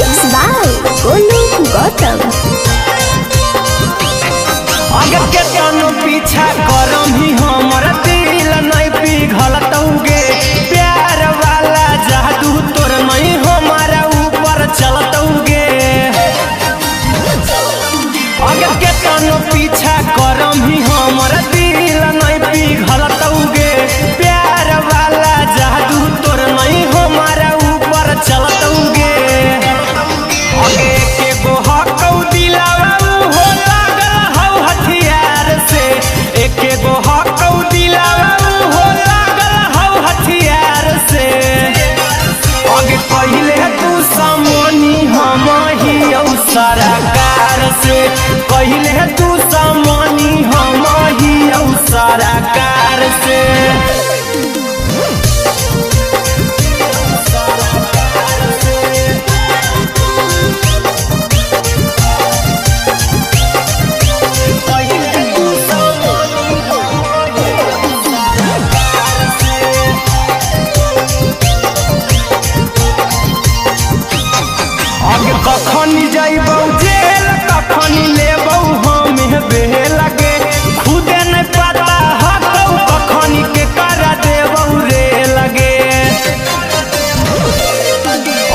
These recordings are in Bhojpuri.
Mixed by Golu Gautam। अगर के तनो पीछा करम ही हमर दिल नहीं पिघलतौगे प्यार वाला जादू तोर नहीं हमारा ऊपर चलतौगे। अगर के तनो पीछा करम ही हमर दिल नहीं पिघलतौगे प्यार वाला जादू तोर नहीं हमारा ऊपर चलतौगे। अगे के गो हकौ दिलावा हो लागल हौ हथियार से, एके गो हकौ दिलावा हो लागल हौ हथियार से। अगे पहिले तू सामनी हम ही सरकार से, पहिले तू सामनी हम ही सरकार से। कखनी जइबौ जेल कखनी लेबौ हमें बेह लगे खुदे नहीं पता हकौ कखनी के करा देबौ रे लगे।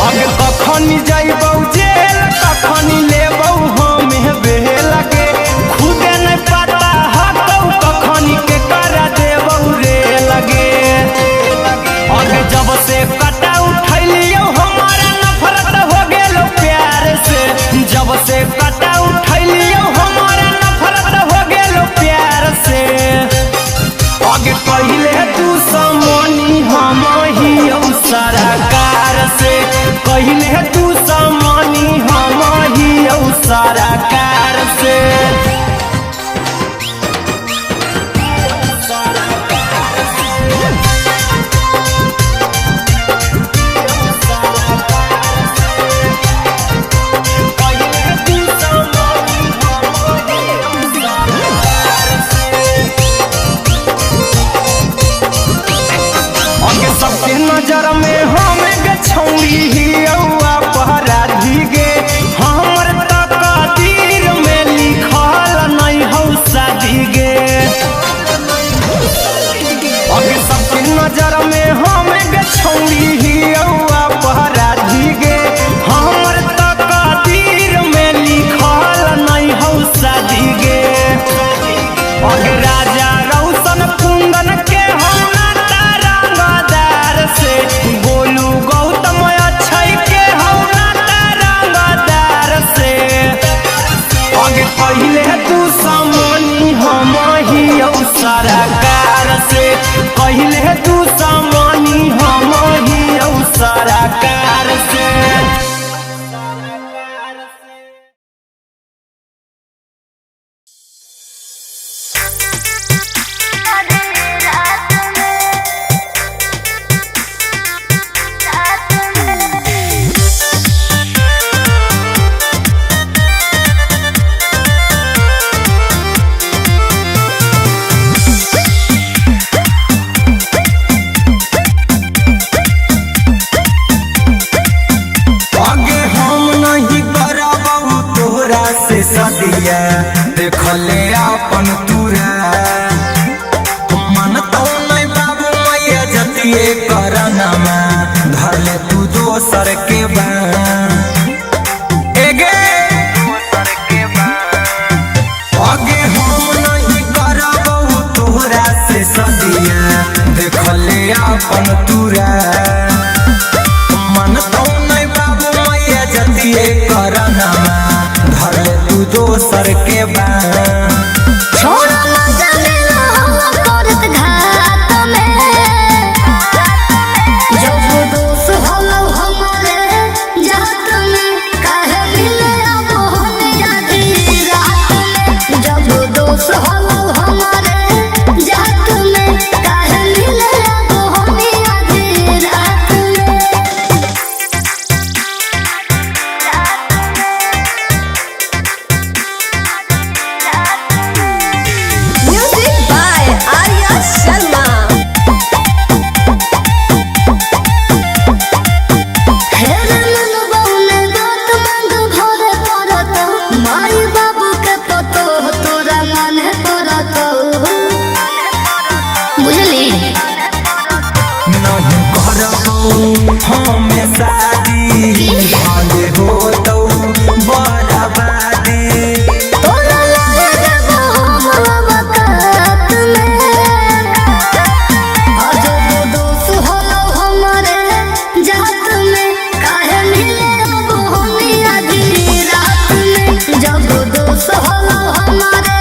अगे कखनी जइबौ जेल कखनी लेबौ हमें बेह लगे खुदे नहीं पता हकौ कखनी के करा देबौ रे लगे। अगे जब से कटा उठैलियो हमारा नफरत हो गेलो प्यार से, जब से कटा उठैलियो हमारा नफरत हो गेलो प्यार से। आगे पहिले तू सामनी हम ही सरकार से, पहिले तू सामनी हम ही सरकार से। सबके नजर में हम गछौड़ी ही अपराधी गे हमर तकदीर में लिखल नहीं हौ शादी गे। अगे सबके नजर में हम गछौड़ी ही अपराधी गे हमर तकदीर में लिखल नहीं हौ शादी गे। अगे राजा रौशन कुंदन के हम से गोलू गौतम अक्षय के हौ रंगदार से। आगे पहिले तू सामनी हम ही सरकार से, पहिले तू सामनी हम ही सरकार से। सदिया देखले अपन तुरा मन तो नहीं बाबू मैया जतिए करनमा धरले तू दोसर के एगे आगे हम नहीं करबौ तोहरा से सदिया देखले अपन तुरा मन तो नहीं बाबू मैया जतिए करनमा धरले तू दोसर के छोड़ा ना जाने हम करत घात में जब दोष होलो हमारे जात में काहे मिले अब हमें आधी रात में। जब दोष होलो हमारे जात में काहे मिले अब हमें आधी रात में। रात में शादी भाले हो तो बराबादी तोरा लगे हम वक़्त में और जब दोस्त होलो हमारे जात में काहे मिले अब हम आधी रात में जब दोस्त होलो हमारे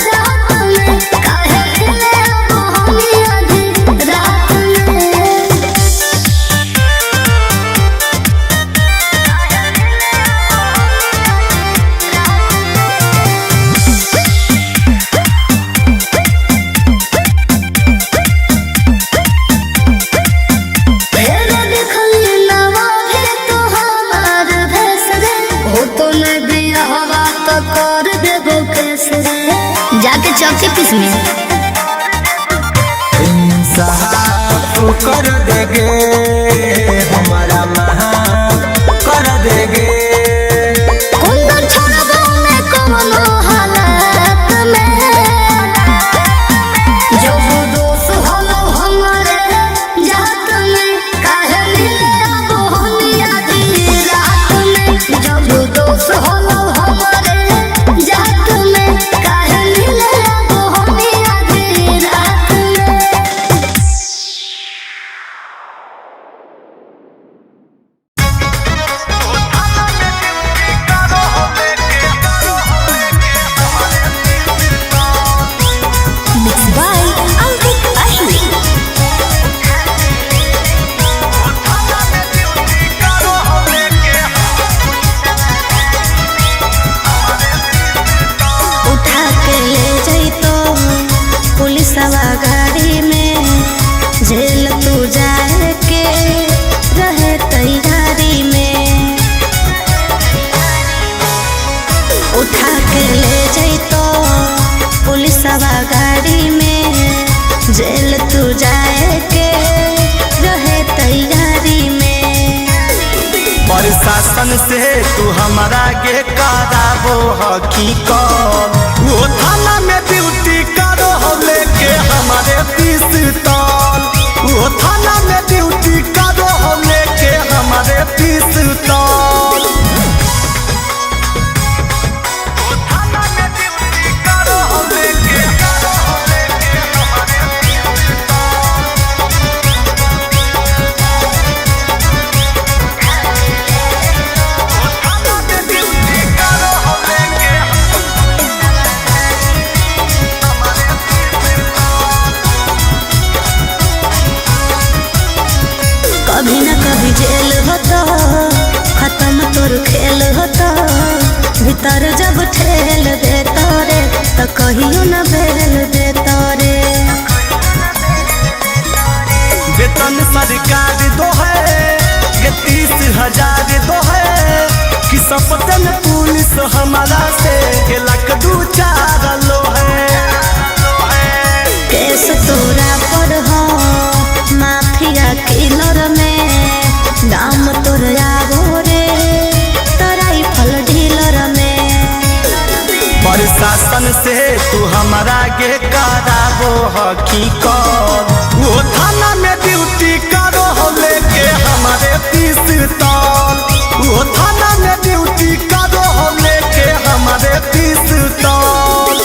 जात में काहे मिले अब हम आधी रात में तेरे दिखली नवाहे तो हमार भेस रे हो तो मैं भी हवा तो कर देबो केस रे जाके चौकी पीस में इंसाफ कर देगे हमारा माफ कर देगे कुंदन छोड़बो मैं कोनो हालत में जब दोस्त होलो हमारे जात में काहे मिले अब हम आधी रात में जब दोस्त होलो हमारे जात में काहे मिले अब हम आधी रात में Mixed by Alvik Ahli. उठा के ले जइतो पुलिसवा गाड़ी में जेल तू जाए के रहे तैयारी में उठा के ले जइतो पुलिसवा गाड़ी में जेल तू जाए के रहे तैयारी में प्रशासन से तू हमारा के कराबो हकीकत वो थाना में ड्यूटी करो हो लेके हमारे पिस्तौल वो थाना में ड्यूटी करो हो लेके हमारे पिस्तौल कभी न कभी जेल होता खत्म तोर खेल होता भीतर जब ठेल देता रे तो कहियो न बेल देता रे वेतन सरकार दो है ये 30,000 दो है कि सपतन पुलिस हमारा से के लक 2-4 लो है केस तोरा पर हो माफिया किलर में दाम तोर आगो रे तराई फल ढीलर में प्रशासन से तू हमारा के कराबो हकीकत वो थाना में ड्यूटी करो हो लेके हमारे पिस्तौल वो थाना में ड्यूटी करो हो लेके हमारे पिस्तौल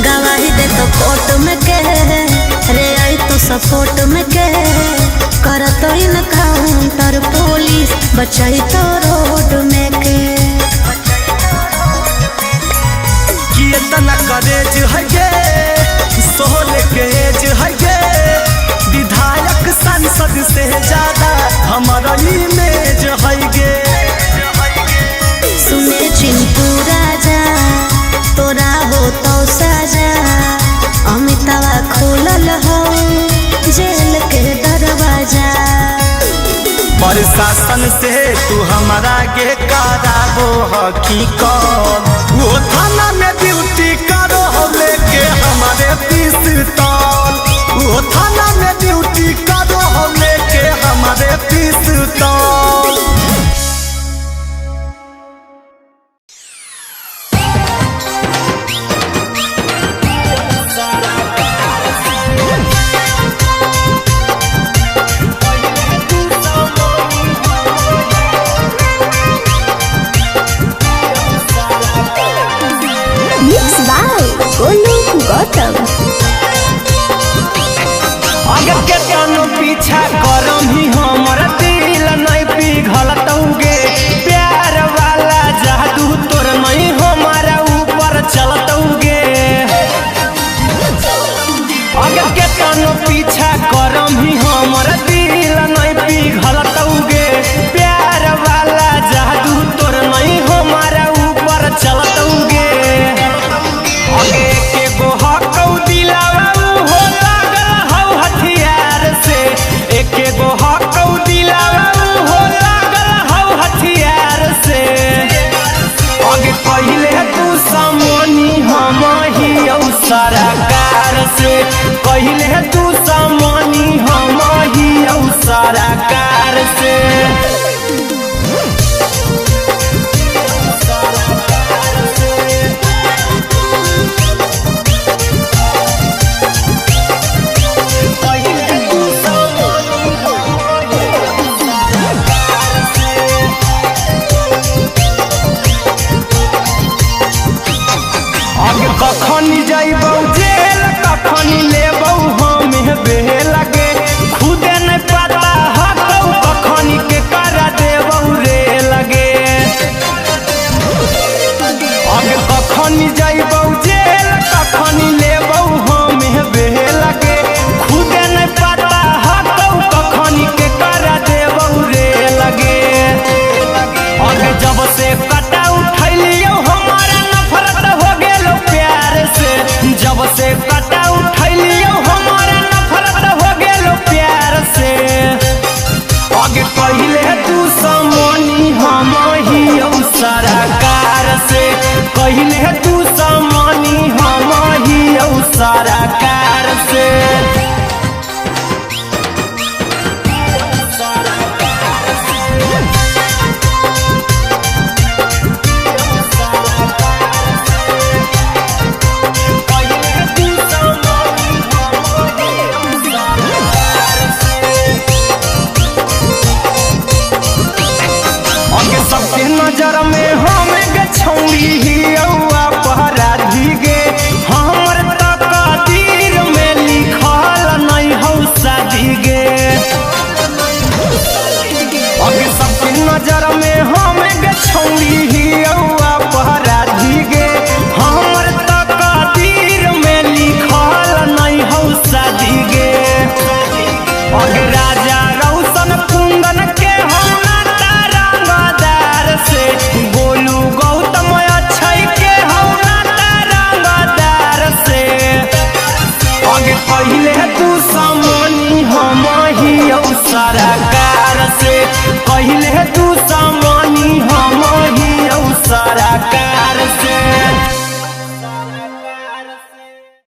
गवाही दे तो कोर्ट में के रे आई तो सपोर्ट में के कर तो इनकाउंटर पुलिस बचाई तो रोड में के कि इतना करेज है गे 16 के एज है गे विधायक सांसद से ज्यादा हमारा इमेज है गे सुने चिंटू राजा तोरा हो तो साजा अमितावा खोलल हो जेल के दरवाजा प्रशासन प्रशासन से तू हमारा के कराबो हकीकत। वो थाना में ड्यूटी करो लेके हमारे पिस्तौल, वो थाना में ड्यूटी करो लेके हमारे पिस्तौल। अगर के तनो पीछा करम ही हमर दिल नहीं पिघलतौगे, प्यार वाला जादू तोर नहीं हमारा ऊपर चलतौगे। अगर के तनो पीछा करम ही हमर दिल नहीं पिघलतौगे, प्यार वाला जादू तोर नहीं हमारा ऊपर चलतौगे। आगे के गोहा कौ दिलावा हो लागल हौ हथियार से, एके गोहा कौ दिलावा हो लागल हौ हथियार से। आगे पहिले तू सामनी हम ही सरकार से, पहिले तू सामनी हम ही सरकार से। कखनी जाइबौ